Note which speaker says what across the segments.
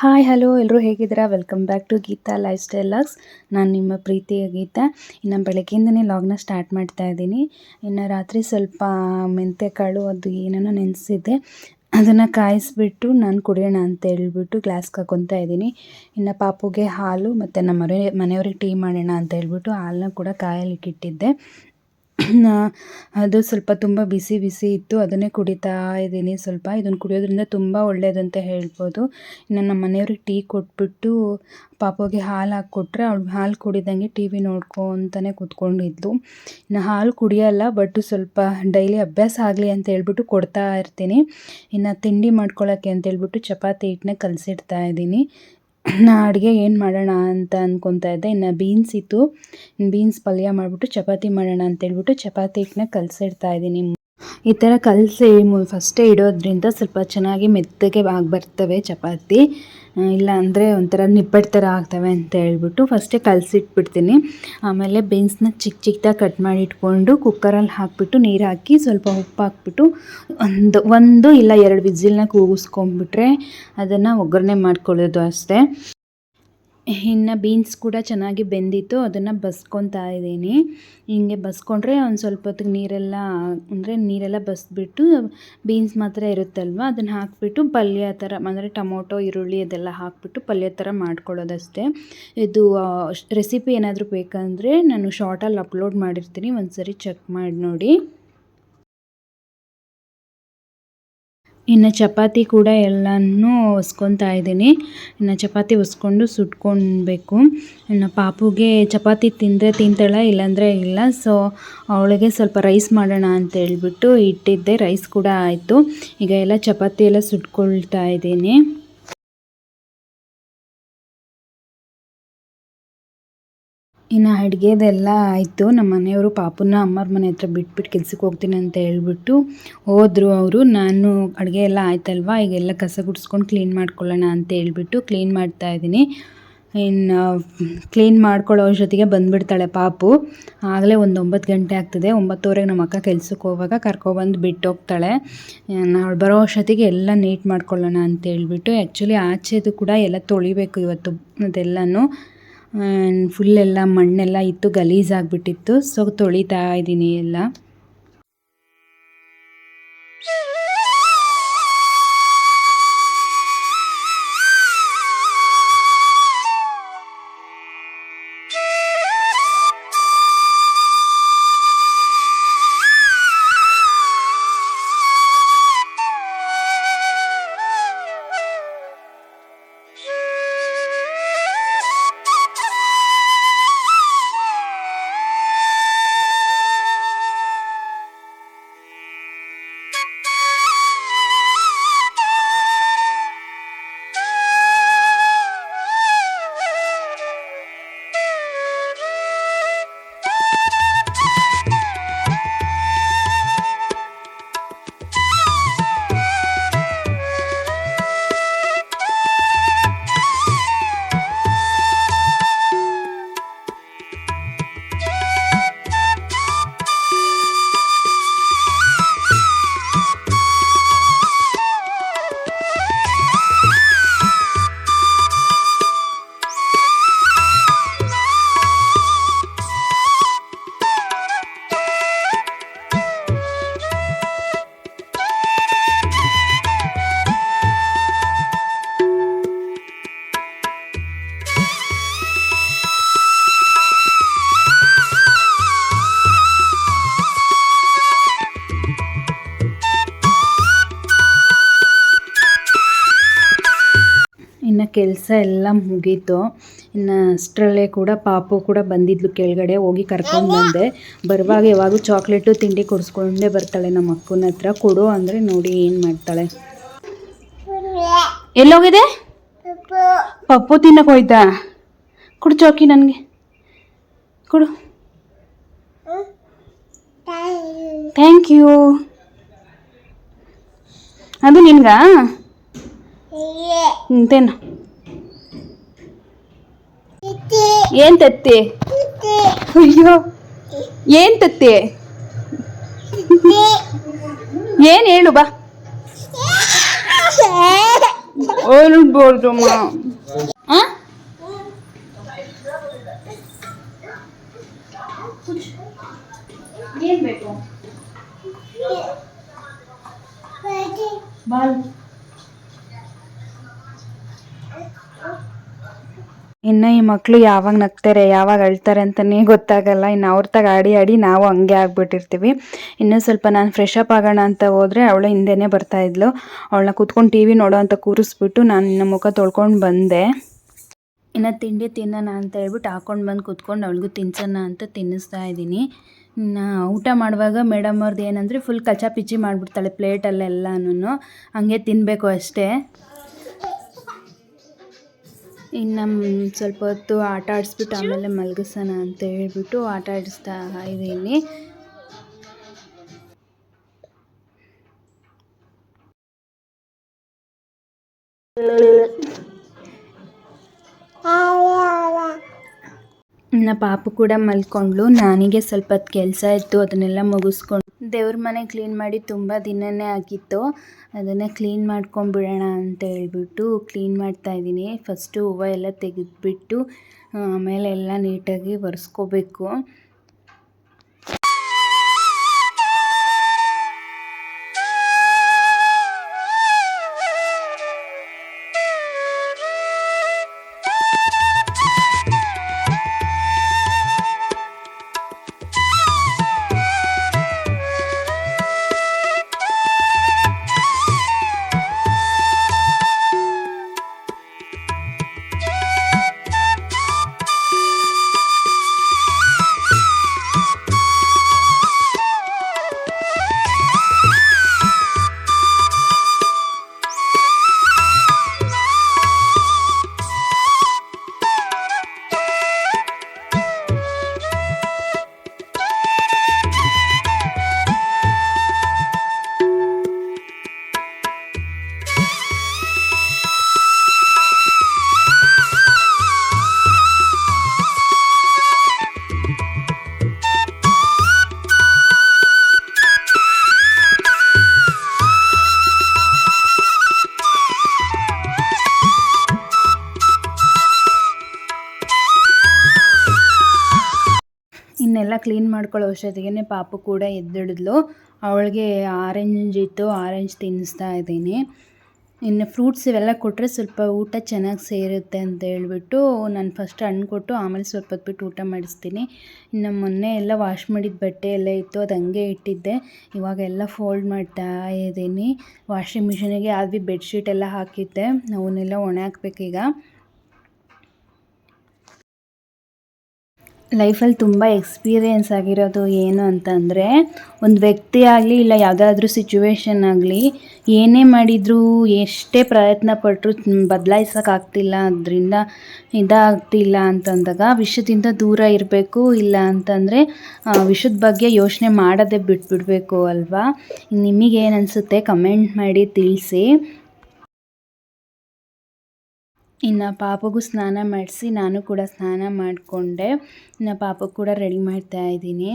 Speaker 1: Hi hello ಎಲ್ಲರೂ ಹೇಗಿದ್ದೀರಾ? Welcome back to Geetha lifestyle logs. ನಾನು ನಿಮ್ಮ ಪ್ರೀತಿಯ ಗೀತಾ. ಇನ್ನು ಬೆಳಗ್ಗೆಯಿಂದನೇ ಲಾಗ್ನ ಸ್ಟಾರ್ಟ್ ಮಾಡ್ತಾ ಇದ್ದೀನಿ. ಇನ್ನು ರಾತ್ರಿ ಸ್ವಲ್ಪ ಮೆಂತ್ಯಕಾಳು ಅದು ಏನೇನೋ ನೆನೆಸಿದ್ದೆ, ಅದನ್ನು ಕಾಯಿಸ್ಬಿಟ್ಟು ನಾನು ಕುಡಿಯೋಣ ಅಂತ ಹೇಳ್ಬಿಟ್ಟು ಗ್ಲಾಸ್ಗೆ ಹಾಕ್ಕೊತಾ ಇದ್ದೀನಿ. ಇನ್ನು ಪಾಪುಗೆ ಹಾಲು ಮತ್ತು ನಮ್ಮ ಮನೆಯವ್ರಿಗೆ ಟೀ ಮಾಡೋಣ ಅಂತ ಹೇಳ್ಬಿಟ್ಟು ಹಾಲನ್ನ ಕೂಡ ಕಾಯಲಿಕ್ಕಿಟ್ಟಿದ್ದೆ. ಅದು ಸ್ವಲ್ಪ ತುಂಬ ಬಿಸಿ ಬಿಸಿ ಇತ್ತು, ಅದನ್ನೇ ಕುಡಿತಾ ಇದ್ದೀನಿ. ಸ್ವಲ್ಪ ಇದನ್ನು ಕುಡಿಯೋದ್ರಿಂದ ತುಂಬ ಒಳ್ಳೆಯದಂತ ಹೇಳ್ಬೋದು. ಇನ್ನು ನಮ್ಮ ಮನೆಯವ್ರಿಗೆ ಟೀ ಕೊಟ್ಬಿಟ್ಟು ಪಾಪುಗೆ ಹಾಲು ಹಾಕ್ಕೊಟ್ರೆ ಅವಳು ಹಾಲು ಕುಡಿದಂಗೆ ಟಿ ವಿ ನೋಡ್ಕೊತಾನೆ ಕೂತ್ಕೊಂಡಿದ್ಲು. ಇನ್ನು ಹಾಲು ಕುಡಿಯೋಲ್ಲ, ಬಟ್ ಸ್ವಲ್ಪ ಡೈಲಿ ಅಭ್ಯಾಸ ಆಗಲಿ ಅಂತ ಹೇಳ್ಬಿಟ್ಟು ಕೊಡ್ತಾ ಇರ್ತೀನಿ. ಇನ್ನು ತಿಂಡಿ ಮಾಡ್ಕೊಳ್ಳೋಕ್ಕೆ ಅಂತೇಳ್ಬಿಟ್ಟು ಚಪಾತಿ ಹಿಟ್ಟನ್ನ ಕಲಸಿಡ್ತಾ ಇದ್ದೀನಿ. ನಾ ಅಡುಗೆ ಏನು ಮಾಡೋಣ ಅಂತ ಅಂದ್ಕೊತಾ ಇದ್ದೆ. ಇನ್ನು ಬೀನ್ಸ್ ಇತ್ತು, ಬೀನ್ಸ್ ಪಲ್ಯ ಮಾಡಿಬಿಟ್ಟು ಚಪಾತಿ ಮಾಡೋಣ ಅಂತೇಳ್ಬಿಟ್ಟು ಚಪಾತಿ ಹಿಟ್ಟನ್ನ ಕಲಸಿಡ್ತಾ ಇದ್ದೀನಿ. ಈ ಥರ ಕಲಸಿ ಫಸ್ಟೇ ಇಡೋದ್ರಿಂದ ಸ್ವಲ್ಪ ಚೆನ್ನಾಗಿ ಮೆತ್ತಗೆ ಆಗಿ ಬರ್ತವೆ ಚಪಾತಿ, ಇಲ್ಲ ಅಂದರೆ ಒಂಥರ ನಿಪ್ಪಟ್ಟು ಥರ ಆಗ್ತವೆ ಅಂತ ಹೇಳ್ಬಿಟ್ಟು ಫಸ್ಟೇ ಕಲಸಿಟ್ಬಿಡ್ತೀನಿ. ಆಮೇಲೆ ಬೀನ್ಸ್ನ ಚಿಕ್ಕ ಚಿಕ್ಕದಾಗಿ ಕಟ್ ಮಾಡಿ ಇಟ್ಕೊಂಡು ಕುಕ್ಕರಲ್ಲಿ ಹಾಕಿಬಿಟ್ಟು ನೀರು ಹಾಕಿ ಸ್ವಲ್ಪ ಉಪ್ಪು ಹಾಕ್ಬಿಟ್ಟು ಒಂದು ಇಲ್ಲ 2 ವಿಸಿಲ್ನ ಕೂಗಿಸ್ಕೊಂಡ್ಬಿಟ್ರೆ ಅದನ್ನು ಒಗ್ಗರಣೆ ಮಾಡ್ಕೊಳ್ಳೋದು ಅಷ್ಟೇ. ಇನ್ನು ಬೀನ್ಸ್ ಕೂಡ ಚೆನ್ನಾಗಿ ಬೆಂದಿತ್ತು, ಅದನ್ನು ಬಸ್ಕೊತಾ ಇದ್ದೀನಿ. ಹಿಂಗೆ ಬಸ್ಕೊಂಡ್ರೆ ಒಂದು ಸ್ವಲ್ಪ ಹೊತ್ತಿಗೆ ನೀರೆಲ್ಲ ಬಸ್ಬಿಟ್ಟು ಬೀನ್ಸ್ ಮಾತ್ರ ಇರುತ್ತಲ್ವ ಅದನ್ನು ಹಾಕಿಬಿಟ್ಟು ಪಲ್ಯ ಥರ ಅಂದರೆ ಟೊಮೊಟೊ ಈರುಳ್ಳಿ ಅದೆಲ್ಲ ಹಾಕಿಬಿಟ್ಟು ಪಲ್ಯ ಥರ ಮಾಡ್ಕೊಳ್ಳೋದಷ್ಟೇ. ಇದು ರೆಸಿಪಿ ಏನಾದರೂ ಬೇಕಂದರೆ ನಾನು ಶಾರ್ಟಲ್ಲಿ ಅಪ್ಲೋಡ್ ಮಾಡಿರ್ತೀನಿ, ಒಂದು ಸರಿ ಚೆಕ್ ಮಾಡಿ ನೋಡಿ. ಇನ್ನು ಚಪಾತಿ ಕೂಡ ಎಲ್ಲನೂ ಹೊಸ್ಕೊತಾ ಇದ್ದೀನಿ. ಇನ್ನು ಚಪಾತಿ ಹೊಸ್ಕೊಂಡು ಸುಟ್ಕೊಳ್ಬೇಕು. ಇನ್ನು ಪಾಪುಗೆ ಚಪಾತಿ ತಿಂದರೆ ತಿಂತಾಳೆ, ಇಲ್ಲಾಂದರೆ ಇಲ್ಲ. ಸೊ ಅವಳಿಗೆ ಸ್ವಲ್ಪ ರೈಸ್ ಮಾಡೋಣ ಅಂತ ಹೇಳ್ಬಿಟ್ಟು ಇಟ್ಟಿದ್ದೆ, ರೈಸ್ ಕೂಡ ಆಯಿತು. ಈಗ ಎಲ್ಲ ಚಪಾತಿ ಎಲ್ಲ ಸುಟ್ಕೊಳ್ತಾ ಇದ್ದೀನಿ. ಇನ್ನು ಅಡುಗೆದೆಲ್ಲ ಆಯಿತು. ನಮ್ಮ ಮನೆಯವರು ಪಾಪುನ ಅಮ್ಮರ ಮನೆ ಹತ್ರ ಬಿಟ್ಬಿಟ್ಟು ಕೆಲ್ಸಕ್ಕೆ ಹೋಗ್ತೀನಿ ಅಂತ ಹೇಳ್ಬಿಟ್ಟು ಹೋದರು ಅವರು. ನಾನು ಅಡುಗೆ ಎಲ್ಲ ಆಯ್ತಲ್ವ, ಈಗೆಲ್ಲ ಕಸ ಗುಡಿಸ್ಕೊಂಡು ಕ್ಲೀನ್ ಮಾಡ್ಕೊಳ್ಳೋಣ ಅಂತ ಹೇಳ್ಬಿಟ್ಟು ಕ್ಲೀನ್ ಮಾಡ್ತಾಯಿದ್ದೀನಿ. ಇನ್ನು ಕ್ಲೀನ್ ಮಾಡ್ಕೊಳ್ಳೋ ಜೊತೆಗೆ ಬಂದುಬಿಡ್ತಾಳೆ ಪಾಪು. ಆಗಲೇ ಒಂದು 9 ಗಂಟೆ ಆಗ್ತದೆ. 9:15ಗೆ ನಮ್ಮ ಅಕ್ಕ ಕೆಲ್ಸಕ್ಕೆ ಹೋಗುವಾಗ ಕರ್ಕೊಬಂದು ಬಿಟ್ಟು ಹೋಗ್ತಾಳೆ. ಅವಳು ಬರೋ ಅಷ್ಟೊತ್ತಿಗೆ ಎಲ್ಲ ನೀಟ್ ಮಾಡ್ಕೊಳ್ಳೋಣ ಅಂತ ಹೇಳ್ಬಿಟ್ಟು. ಆ್ಯಕ್ಚುಲಿ ಆಚೆದು ಕೂಡ ಎಲ್ಲ ತೊಳಿಬೇಕು ಇವತ್ತು, ಅದೆಲ್ಲನೂ ಫುಲ್ಲೆಲ್ಲ ಮಣ್ಣೆಲ್ಲ ಇತ್ತು, ಗಲೀಜಾಗಿಬಿಟ್ಟಿತ್ತು. ಸೊ ತೊಳಿತಾ ಇದ್ದೀನಿ ಎಲ್ಲ. ಇನ್ನು ಕೆಲಸ ಎಲ್ಲ ಮುಗೀತು. ಇನ್ನು ಅಷ್ಟರಲ್ಲೇ ಕೂಡ ಪಾಪು ಕೂಡ ಬಂದಿದ್ಲು ಕೆಳಗಡೆ, ಹೋಗಿ ಕರ್ಕೊಂಡು ಬಂದೆ. ಬರುವಾಗ ಯಾವಾಗೂ ಚಾಕ್ಲೇಟು ತಿಂಡಿ ಕೊಡಿಸ್ಕೊಂಡೇ ಬರ್ತಾಳೆ ನಮ್ಮ ಅಕ್ಕನ ಹತ್ರ. ಕೊಡು ಅಂದರೆ ನೋಡಿ ಏನು ಮಾಡ್ತಾಳೆ. ಎಲ್ಲೋಗಿದೆ ಪಪ್ಪು? ತಿನ್ನಕ್ಕೆ ಹೋಯ್ತಾ? ಕೊಡು ಚಾಕಿ, ನನಗೆ ಕೊಡು. Thank you. ಅದು ನಿನ್ಗಾ? ತಿನ್ನು. ಏನ್ ತತ್ತಿ? ಅಯ್ಯೋ, ಏನ್ ತತ್ತಿ? ಏನ್ ಹೇಳು ಬಾ. ಹೇಳ್ಬೋದಮ್ಮ. ಏನ್ ಬೇಕು ಬಾಲ್? ಇನ್ನು ಈ ಮಕ್ಕಳು ಯಾವಾಗ ನಗ್ತಾರೆ ಯಾವಾಗ ಅಳ್ತಾರೆ ಅಂತಲೇ ಗೊತ್ತಾಗಲ್ಲ. ಇನ್ನು ಅವ್ರ ತಗ ಆಡಿ ಆಡಿ ನಾವು ಹಂಗೆ ಆಗ್ಬಿಟ್ಟಿರ್ತೀವಿ. ಇನ್ನೂ ಸ್ವಲ್ಪ ನಾನು ಫ್ರೆಶ್ ಅಪ್ ಆಗೋಣ ಅಂತ ಹೋದರೆ ಅವಳು ಹಿಂದೆನೇ ಬರ್ತಾಯಿದ್ಲು. ಅವಳನ್ನ ಕೂತ್ಕೊಂಡು ಟಿ ವಿ ನೋಡೋ ಅಂತ ಕೂರಿಸ್ಬಿಟ್ಟು ನಾನು ಇನ್ನು ಮುಖ ತೊಳ್ಕೊಂಡು ಬಂದೆ. ಇನ್ನು ತಿಂಡಿ ತಿನ್ನೋಣ ಅಂತ ಹೇಳ್ಬಿಟ್ಟು ಹಾಕೊಂಡು ಬಂದು ಕೂತ್ಕೊಂಡು ಅವಳಿಗೂ ತಿನ್ಸೋಣ ಅಂತ ತಿನ್ನಿಸ್ತಾ ಇದ್ದೀನಿ. ಇನ್ನು ಊಟ ಮಾಡುವಾಗ ಮೇಡಮ್ ಅವ್ರದ್ದು ಏನಂದರೆ ಫುಲ್ ಕಚಾಪಿಚಿ ಮಾಡಿಬಿಡ್ತಾಳೆ ಪ್ಲೇಟಲ್ಲೆಲ್ಲನೂ. ಹಂಗೆ ತಿನ್ನಬೇಕು ಅಷ್ಟೇ. ಇನ್ನು ಸ್ವಲ್ಪ ಹೊತ್ತು ಆಟ ಆಡಿಸ್ಬಿಟ್ಟು ಆಮೇಲೆ ಮಲಗಿಸೋಣ ಅಂತ ಹೇಳ್ಬಿಟ್ಟು ಆಟ ಆಡಿಸ್ತಾ ಇದ್ದೀನಿ. ಇನ್ನು ಪಾಪು ಕೂಡ ಮಲ್ಕೊಂಡ್ಳು. ನನಗೆ ಸ್ವಲ್ಪ ಹೊತ್ತು ಕೆಲಸ ಇತ್ತು, ಅದನ್ನೆಲ್ಲ ಮುಗಿಸ್ಕೊಂಡು ದೇವ್ರ ಮನೆ ಕ್ಲೀನ್ ಮಾಡಿ ತುಂಬ ದಿನವೇ ಆಗಿತ್ತು. ಅದನ್ನು ಕ್ಲೀನ್ ಮಾಡ್ಕೊಂಬಿಡೋಣ ಅಂತ ಹೇಳ್ಬಿಟ್ಟು ಕ್ಲೀನ್ ಮಾಡ್ತಾಯಿದ್ದೀನಿ. ಫಸ್ಟು ಹೂವು ಎಲ್ಲ ತೆಗೆದುಬಿಟ್ಟು ಆಮೇಲೆ ಎಲ್ಲ ನೀಟಾಗಿ ಒರೆಸ್ಕೋಬೇಕು. ಇನ್ನೆಲ್ಲ ಕ್ಲೀನ್ ಮಾಡ್ಕೊಳ್ಳೋ ಅಷ್ಟೊತ್ತಿಗೆ ಪಾಪು ಕೂಡ ಎದ್ದಿಡಿದ್ಲು. ಅವಳಿಗೆ ಆರೆಂಜ್ ಇತ್ತು, ಆರೆಂಜ್ ತಿನ್ನಿಸ್ತಾ ಇದ್ದೀನಿ. ಇನ್ನು ಫ್ರೂಟ್ಸ್ ಇವೆಲ್ಲ ಕೊಟ್ಟರೆ ಸ್ವಲ್ಪ ಊಟ ಚೆನ್ನಾಗಿ ಸೇರುತ್ತೆ ಅಂತ ಹೇಳ್ಬಿಟ್ಟು ನಾನು ಫಸ್ಟ್ ಹಣ್ಣು ಕೊಟ್ಟು ಆಮೇಲೆ ಸ್ವಲ್ಪ ಹೊತ್ತು ಬಿಟ್ಟು ಊಟ ಮಾಡಿಸ್ತೀನಿ. ಇನ್ನು ಮೊನ್ನೆ ಎಲ್ಲ ವಾಶ್ ಮಾಡಿದ ಬಟ್ಟೆ ಎಲ್ಲ ಇತ್ತು, ಅದು ಹಂಗೆ ಇಟ್ಟಿದ್ದೆ. ಇವಾಗೆಲ್ಲ ಫೋಲ್ಡ್ ಮಾಡ್ತಾ ಇದ್ದೀನಿ. ವಾಷಿಂಗ್ ಮಿಷಿನಿಗೆ ಅದು ಬೆಡ್ಶೀಟ್ ಎಲ್ಲ ಹಾಕಿದ್ದೆ, ಅವನ್ನೆಲ್ಲ ಒಣ ಹಾಕ್ಬೇಕೀಗ. ಲೈಫಲ್ಲಿ ತುಂಬ ಎಕ್ಸ್ಪೀರಿಯೆನ್ಸ್ ಆಗಿರೋದು ಏನು ಅಂತಂದರೆ, ಒಂದು ವ್ಯಕ್ತಿ ಆಗಲಿ ಇಲ್ಲ ಯಾವುದಾದ್ರೂ ಸಿಚುವೇಶನ್ ಆಗಲಿ ಏನೇ ಮಾಡಿದರೂ ಎಷ್ಟೇ ಪ್ರಯತ್ನ ಪಟ್ಟರು ಬದಲಾಯಿಸೋಕ್ಕಾಗ್ತಿಲ್ಲ, ಅದರಿಂದ ಇದಾಗ್ತಿಲ್ಲ ಅಂತಂದಾಗ ವಿಷಯದಿಂದ ದೂರ ಇರಬೇಕು. ಇಲ್ಲ ಅಂತಂದರೆ ವಿಷಯದ ಬಗ್ಗೆ ಯೋಚನೆ ಮಾಡೋದೇ ಬಿಟ್ಬಿಡಬೇಕು ಅಲ್ವಾ? ನಿಮಗೇನು ಅನಿಸುತ್ತೆ ಕಮೆಂಟ್ ಮಾಡಿ ತಿಳಿಸಿ. ಇನ್ನು ಪಾಪಗೂ ಸ್ನಾನ ಮಾಡಿಸಿ ನಾನು ಕೂಡ ಸ್ನಾನ ಮಾಡಿಕೊಂಡೆ. ಇನ್ನು ಪಾಪು ಕೂಡ ರೆಡಿ ಮಾಡ್ತಾ ಇದ್ದೀನಿ.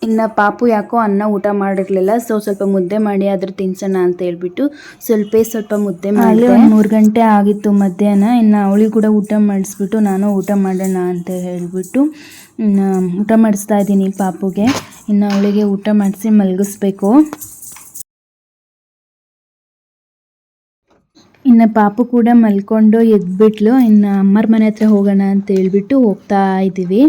Speaker 1: ಇನ್ನು ಪಾಪು ಯಾಕೋ ಅನ್ನ ಊಟ ಮಾಡಿರಲಿಲ್ಲ, ಸ್ವಲ್ಪ ಮುದ್ದೆ ಮಾಡಿ ಆದರೂ ತಿನ್ಸೋಣ ಅಂತ ಹೇಳ್ಬಿಟ್ಟು ಸ್ವಲ್ಪ ಮುದ್ದೆ ಮಾಡಿ 3 ಗಂಟೆ ಆಗಿತ್ತು ಮಧ್ಯಾಹ್ನ. ಇನ್ನು ಅವಳಿಗೆ ಕೂಡ ಊಟ ಮಾಡಿಸ್ಬಿಟ್ಟು ನಾನು ಊಟ ಮಾಡೋಣ ಅಂತ ಹೇಳ್ಬಿಟ್ಟು ಊಟ ಮಾಡಿಸ್ತಾ ಇದ್ದೀನಿ ಪಾಪುಗೆ. ಇನ್ನು ಅವಳಿಗೆ ಊಟ ಮಾಡಿಸಿ ಮಲಗಿಸ್ಬೇಕು. ಇನ್ನು ಪಾಪು ಕೂಡ ಮಲ್ಕೊಂಡು ಎದ್ಬಿಟ್ಲು. ಇನ್ನು ಅಮ್ಮರ ಮನೆ ಹತ್ರ ಹೋಗೋಣ ಅಂತ ಹೇಳ್ಬಿಟ್ಟು ಹೋಗ್ತಾ ಇದ್ದೀವಿ.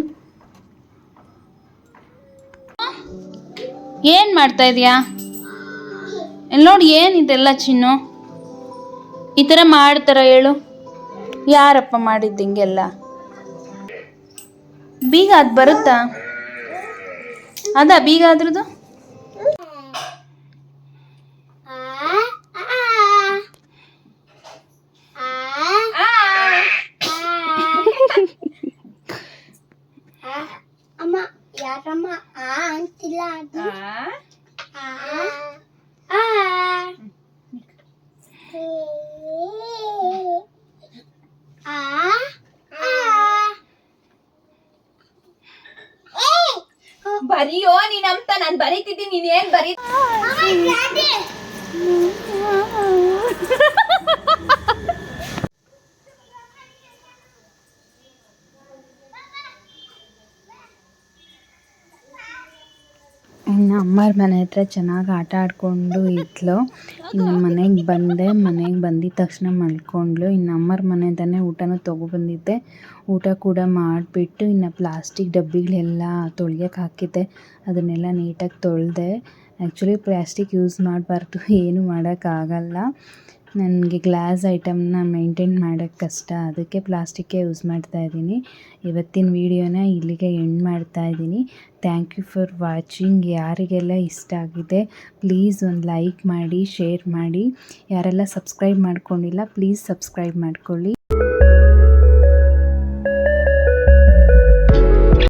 Speaker 1: ಏನು ಮಾಡ್ತಾ ಇದೀಯಾ? ಇಲ್ಲಿ ನೋಡಿ, ಏನಿದೆಲ್ಲ ಚಿನ್ನು? ಈ ಥರ ಮಾಡ್ತಾರ ಹೇಳು? ಯಾರಪ್ಪ ಮಾಡಿದ್ದು ಹಿಂಗೆಲ್ಲ? ಬೀಗ ಅದು ಬರುತ್ತಾ? ಅದಾ ಬೀಗ ಅದ್ರದ್ದು?
Speaker 2: ಅಮ್ಮ ಯಾರಮ್ಮ ಅಂತಿಲ್ಲ
Speaker 3: ಬರಿಯೋ ನೀನಂತ ನಾನು ಬರೀತಿದ್ದೀನಿ, ನೀನೇನ್ ಬರೀ
Speaker 1: ಇನ್ನು ಅಮ್ಮರ ಮನೆ ಹತ್ರ ಚೆನ್ನಾಗಿ ಆಟ ಆಡಿಕೊಂಡು ಇದ್ಲು. ಇನ್ನು ಮನೆಗೆ ಬಂದೆ, ಮನೆಗೆ ಬಂದಿದ್ದ ತಕ್ಷಣ ಮಲ್ಕೊಂಡ್ಳು. ಇನ್ನು ಅಮ್ಮರ ಮನೆಯಿಂದನೇ ಊಟನೂ ತೊಗೊಬಂದಿದ್ದೆ. ಊಟ ಕೂಡ ಮಾಡಿಬಿಟ್ಟು ಇನ್ನು ಪ್ಲಾಸ್ಟಿಕ್ ಡಬ್ಬಿಗಳೆಲ್ಲ ತೊಳ್ಯಕ್ಕೆ ಹಾಕಿದ್ದೆ, ಅದನ್ನೆಲ್ಲ ನೀಟಾಗಿ ತೊಳೆದೆ. ಆ್ಯಕ್ಚುಲಿ ಪ್ಲಾಸ್ಟಿಕ್ ಯೂಸ್ ಮಾಡಬಾರ್ದು, ಏನೂ ಮಾಡೋಕ್ಕಾಗಲ್ಲ. ನನಗೆ ಗ್ಲಾಸ್ ಐಟಮ್ನ ಮೇಂಟೈನ್ ಮಾಡೋಕ್ಕೆ ಕಷ್ಟ, ಅದಕ್ಕೆ ಪ್ಲಾಸ್ಟಿಕ್ಕೇ ಯೂಸ್ ಮಾಡ್ತಾಯಿದ್ದೀನಿ. ಇವತ್ತಿನ ವೀಡಿಯೋನ ಇಲ್ಲಿಗೆ ಎಂಡ್ ಮಾಡ್ತಾಯಿದ್ದೀನಿ. Thank you for watching. ಯಾರಿಗೆಲ್ಲ ಇಷ್ಟ ಆಗಿದೆ ಪ್ಲೀಸ್ ಒಂದು ಲೈಕ್ ಮಾಡಿ, ಶೇರ್ ಮಾಡಿ. ಯಾರೆಲ್ಲ ಸಬ್ಸ್ಕ್ರೈಬ್ ಮಾಡ್ಕೊಂಡಿಲ್ಲ ಪ್ಲೀಸ್ ಸಬ್ಸ್ಕ್ರೈಬ್ ಮಾಡ್ಕೊಳ್ಳಿ.